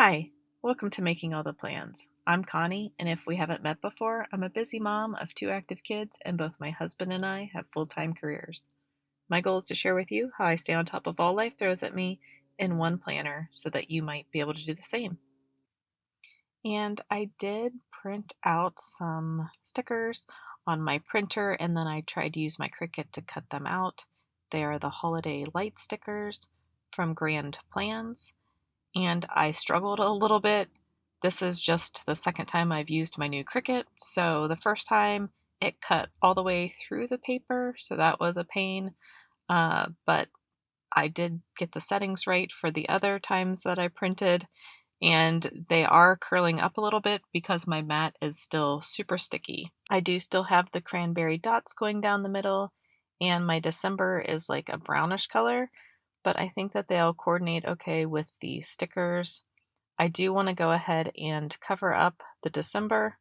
Hi, welcome to Making All the Plans. I'm Connie, and if we haven't met before, I'm a busy mom of two active kids, and both my husband and I have full time careers. My goal is to share with you how I stay on top of all life throws at me in one planner so that you might be able to do the same. And I did print out some stickers on my printer, and then I tried to use my Cricut to cut them out. They are the holiday light stickers from Grand Plans, and I struggled a little bit. This is just the second time I've used my new Cricut. So the first time it cut all the way through the paper, so that was a pain. But I did get the settings right for the other times that I printed, and they are curling up a little bit because my mat is still super sticky. I do still have the cranberry dots going down the middle, and my December is like a brownish color, but I think that they'll coordinate okay with the stickers. I do want to go ahead and cover up the December.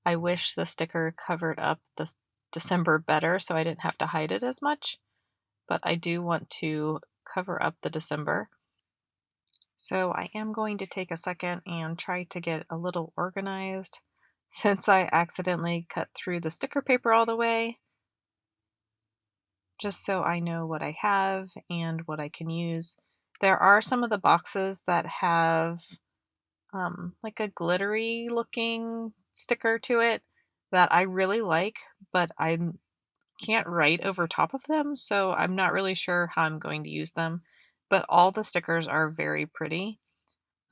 I wish the sticker covered up the December better so I didn't have to hide it as much, but I do want to cover up the December. So I am going to take a second and try to get a little organized since I accidentally cut through the sticker paper all the way, just so I know what I have and what I can use. There are some of the boxes that have like a glittery looking sticker to it that I really like, but I can't write over top of them, so I'm not really sure how I'm going to use them. But all the stickers are very pretty.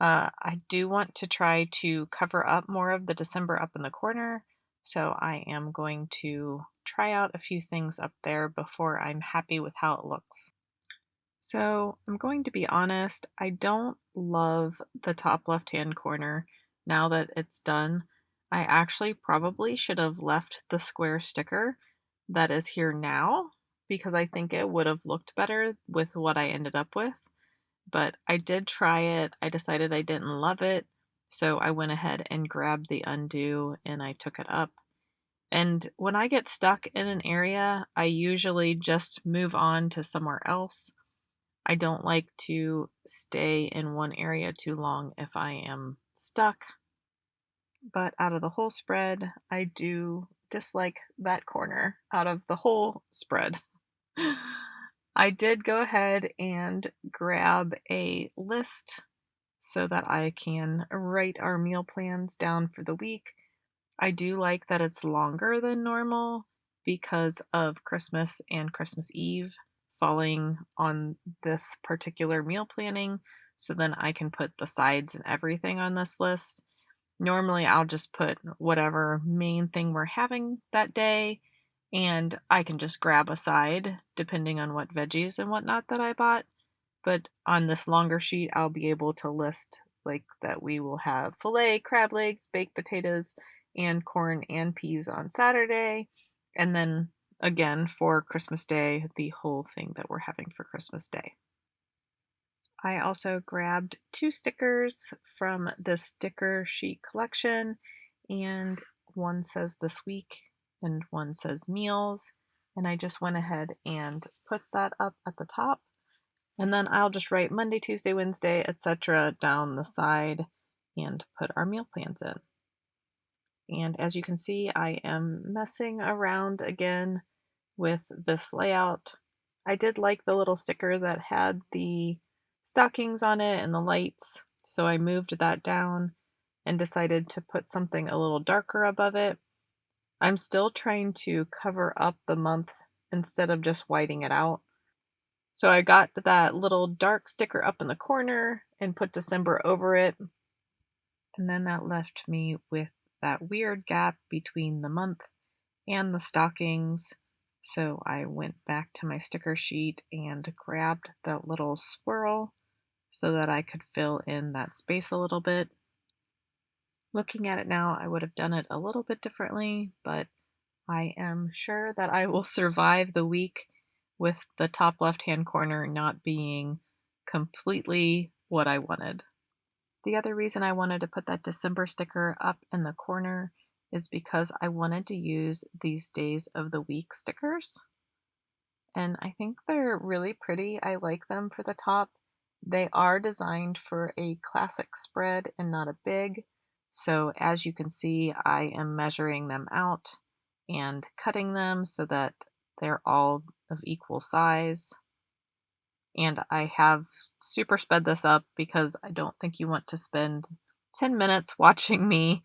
I do want to try to cover up more of the December up in the corner, so I am going to try out a few things up there before I'm happy with how it looks. So I'm going to be honest, I don't love the top left hand corner now that it's done. I actually probably should have left the square sticker that is here now because I think it would have looked better with what I ended up with. But I did try it. I decided I didn't love it. So I went ahead and grabbed the undo and I took it up. And when I get stuck in an area, I usually just move on to somewhere else. I don't like to stay in one area too long if I am stuck. But out of the whole spread, I do dislike that corner out of the whole spread. I did go ahead and grab a list so that I can write our meal plans down for the week. I do like that it's longer than normal because of Christmas and Christmas Eve falling on this particular meal planning. So then I can put the sides and everything on this list. Normally, I'll just put whatever main thing we're having that day, and I can just grab a side depending on what veggies and whatnot that I bought. But on this longer sheet, I'll be able to list like that we will have filet, crab legs, baked potatoes, and corn and peas on Saturday. And then again for Christmas Day, the whole thing that we're having for Christmas Day. I also grabbed two stickers from the sticker sheet collection, and one says this week and one says meals. And I just went ahead and put that up at the top. And then I'll just write Monday, Tuesday, Wednesday, etc. down the side and put our meal plans in. And as you can see, I am messing around again with this layout. I did like the little sticker that had the stockings on it and the lights, so I moved that down and decided to put something a little darker above it. I'm still trying to cover up the month instead of just whiting it out. So I got that little dark sticker up in the corner and put December over it. And then that left me with that weird gap between the month and the stockings. So I went back to my sticker sheet and grabbed that little swirl so that I could fill in that space a little bit. Looking at it now, I would have done it a little bit differently, but I am sure that I will survive the week with the top left-hand corner not being completely what I wanted. The other reason I wanted to put that December sticker up in the corner is because I wanted to use these days of the week stickers. And I think they're really pretty. I like them for the top. They are designed for a classic spread and not a big. So as you can see, I am measuring them out and cutting them so that they're all of equal size. And I have super sped this up because I don't think you want to spend 10 minutes watching me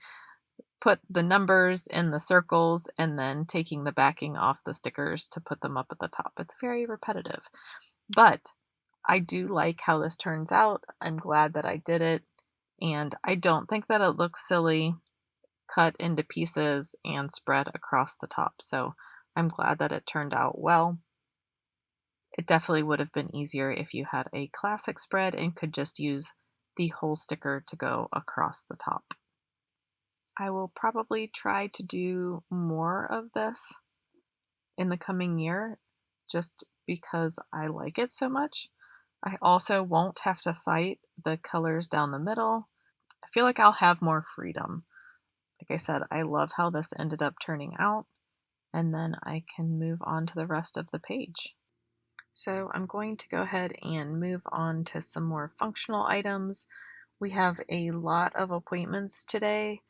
put the numbers in the circles and then taking the backing off the stickers to put them up at the top. It's very repetitive. But I do like how this turns out. I'm glad that I did it. And I don't think that it looks silly cut into pieces and spread across the top. So I'm glad that it turned out well. It definitely would have been easier if you had a classic spread and could just use the whole sticker to go across the top. I will probably try to do more of this in the coming year just because I like it so much. I also won't have to fight the colors down the middle. I feel like I'll have more freedom. Like I said, I love how this ended up turning out, and then I can move on to the rest of the page. So I'm going to go ahead and move on to some more functional items. We have a lot of appointments today.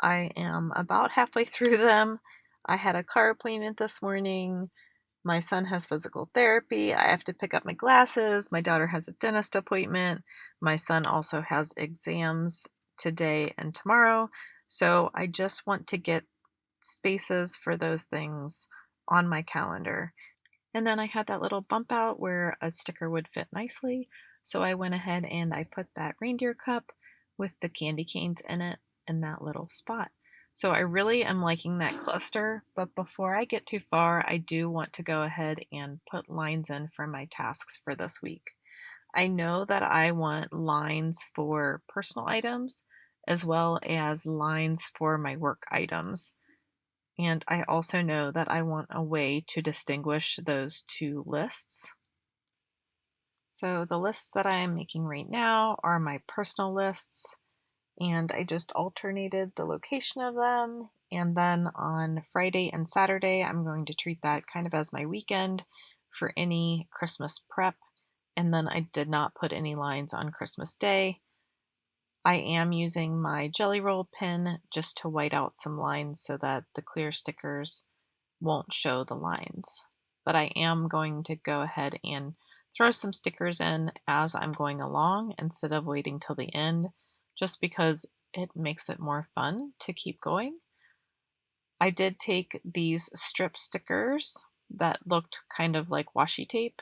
I am about halfway through them. I had a car appointment this morning. My son has physical therapy. I have to pick up my glasses. My daughter has a dentist appointment. My son also has exams today and tomorrow. So I just want to get spaces for those things on my calendar. And then I had that little bump out where a sticker would fit nicely. So I went ahead and I put that reindeer cup with the candy canes in it in that little spot. So I really am liking that cluster, but before I get too far, I do want to go ahead and put lines in for my tasks for this week. I know that I want lines for personal items as well as lines for my work items. And I also know that I want a way to distinguish those two lists. So the lists that I am making right now are my personal lists, and I just alternated the location of them. And then on Friday and Saturday, I'm going to treat that kind of as my weekend for any Christmas prep. And then I did not put any lines on Christmas Day. I am using my Jelly Roll pen just to white out some lines so that the clear stickers won't show the lines. But I am going to go ahead and throw some stickers in as I'm going along instead of waiting till the end, just because it makes it more fun to keep going. I did take these strip stickers that looked kind of like washi tape,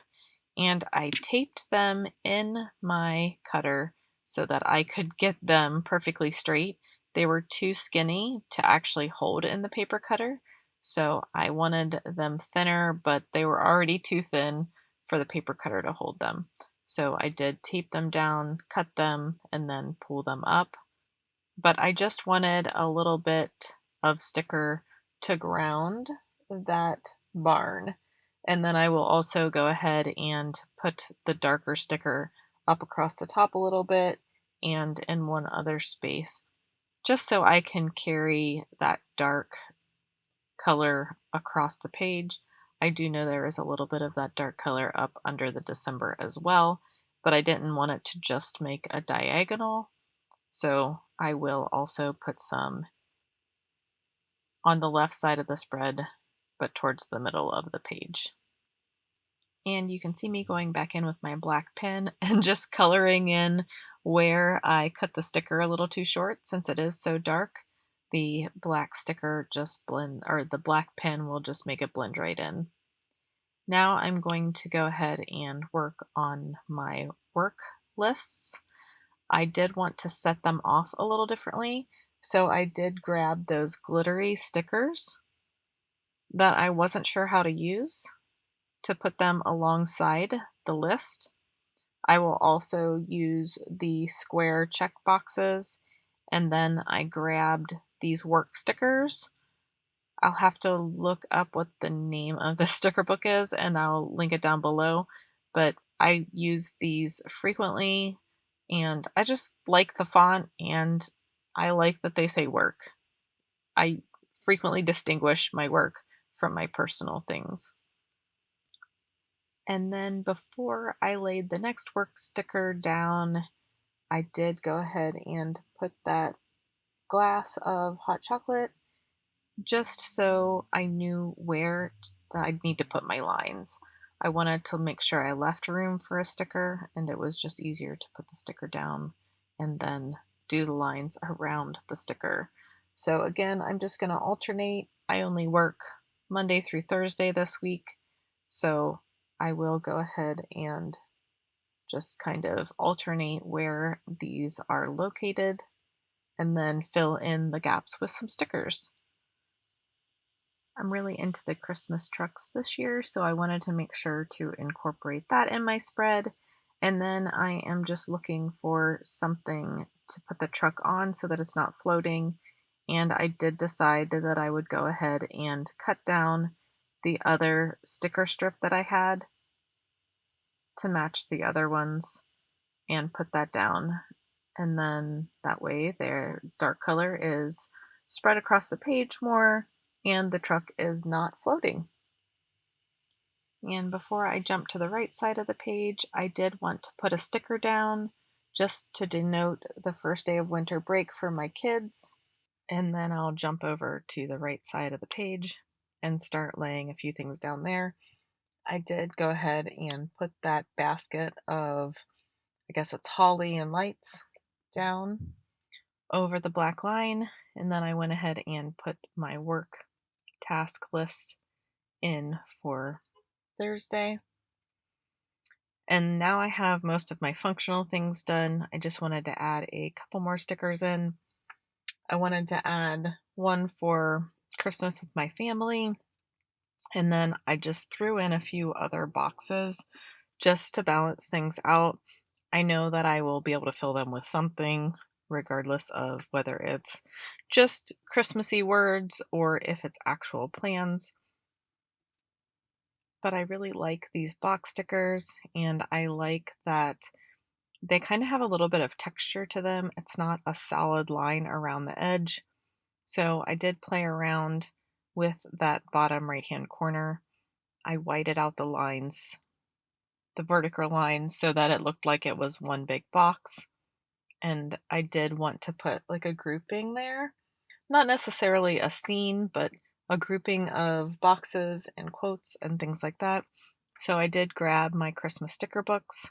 and I taped them in my cutter so that I could get them perfectly straight. They were too skinny to actually hold in the paper cutter, so I wanted them thinner, but they were already too thin for the paper cutter to hold them. So I did tape them down, cut them, and then pull them up. But I just wanted a little bit of sticker to ground that barn. And then I will also go ahead and put the darker sticker up across the top a little bit and in one other space, just so I can carry that dark color across the page. I do know there is a little bit of that dark color up under the December as well, but I didn't want it to just make a diagonal. So I will also put some on the left side of the spread, but towards the middle of the page. And you can see me going back in with my black pen and just coloring in where I cut the sticker a little too short since it is so dark. The black sticker just or the black pen will just make it blend right in. Now I'm going to go ahead and work on my work lists. I did want to set them off a little differently, so I did grab those glittery stickers that I wasn't sure how to use to put them alongside the list. I will also use the square check boxes, and then I grabbed these work stickers. I'll have to look up what the name of the sticker book is and I'll link it down below, but I use these frequently and I just like the font and I like that they say work. I frequently distinguish my work from my personal things. And then before I laid the next work sticker down, I did go ahead and put that glass of hot chocolate just so I knew where I'd need to put my lines. I wanted to make sure I left room for a sticker, and it was just easier to put the sticker down and then do the lines around the sticker. So again, I'm just going to alternate. I only work Monday through Thursday this week, so I will go ahead and just kind of alternate where these are located and then fill in the gaps with some stickers. I'm really into the Christmas trucks this year, so I wanted to make sure to incorporate that in my spread. And then I am just looking for something to put the truck on so that it's not floating. And I did decide that I would go ahead and cut down the other sticker strip that I had to match the other ones and put that down. And then that way their dark color is spread across the page more and the truck is not floating. And before I jump to the right side of the page, I did want to put a sticker down just to denote the first day of winter break for my kids. And then I'll jump over to the right side of the page and start laying a few things down there. I did go ahead and put that basket of, I guess it's holly and lights, down over the black line. And then I went ahead and put my work task list in for Thursday. And now I have most of my functional things done. I just wanted to add a couple more stickers in. I wanted to add one for Christmas with my family, and then I just threw in a few other boxes just to balance things out. I know that I will be able to fill them with something, regardless of whether it's just Christmassy words or if it's actual plans. But I really like these box stickers, and I like that they kind of have a little bit of texture to them. It's not a solid line around the edge. So I did play around with that bottom right-hand corner. I whited out the lines, the vertical lines, so that it looked like it was one big box. And I did want to put like a grouping there. Not necessarily a scene, but a grouping of boxes and quotes and things like that. So I did grab my Christmas sticker books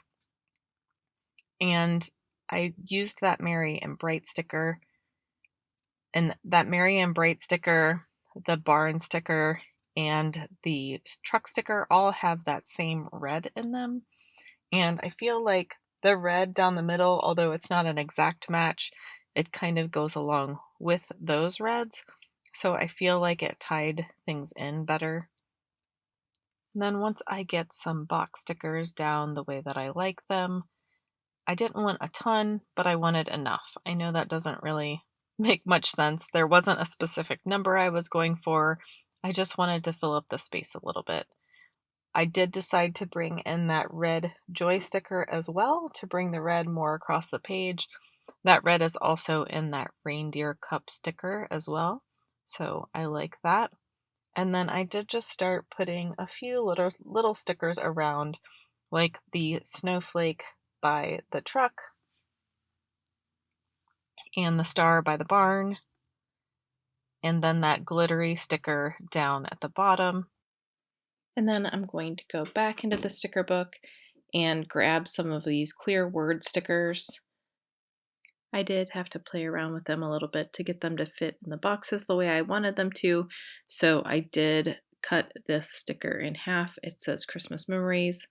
and I used that Merry and Bright sticker. And that Merry and Bright sticker, the barn sticker, and the truck sticker all have that same red in them. And I feel like the red down the middle, although it's not an exact match, it kind of goes along with those reds. So I feel like it tied things in better. And then once I get some box stickers down the way that I like them, I didn't want a ton, but I wanted enough. I know that doesn't really make much sense. There wasn't a specific number I was going for. I just wanted to fill up the space a little bit. I did decide to bring in that red joy sticker as well to bring the red more across the page. That red is also in that reindeer cup sticker as well. So I like that. And then I did just start putting a few little stickers around, like the snowflake by the truck and the star by the barn, and then that glittery sticker down at the bottom. And then I'm going to go back into the sticker book and grab some of these clear word stickers. I did have to play around with them a little bit to get them to fit in the boxes the way I wanted them to. So I did cut this sticker in half. It says Christmas Memories,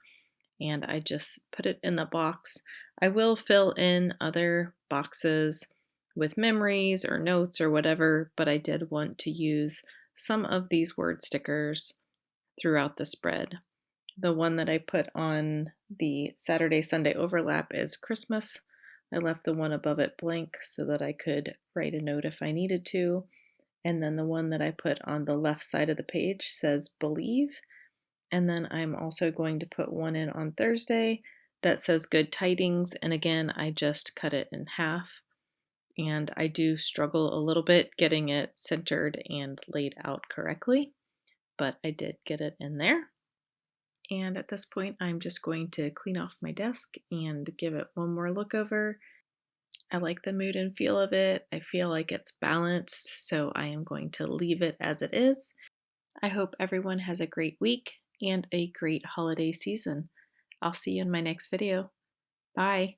and I just put it in the box. I will fill in other boxes with memories or notes or whatever, but I did want to use some of these word stickers throughout the spread. The one that I put on the Saturday Sunday overlap is Christmas. I left the one above it blank so that I could write a note if I needed to. And then the one that I put on the left side of the page says Believe. And then I'm also going to put one in on Thursday that says Good Tidings. And again, I just cut it in half. And I do struggle a little bit getting it centered and laid out correctly, but I did get it in there. And at this point, I'm just going to clean off my desk and give it one more look over. I like the mood and feel of it. I feel like it's balanced, so I am going to leave it as it is. I hope everyone has a great week and a great holiday season. I'll see you in my next video. Bye.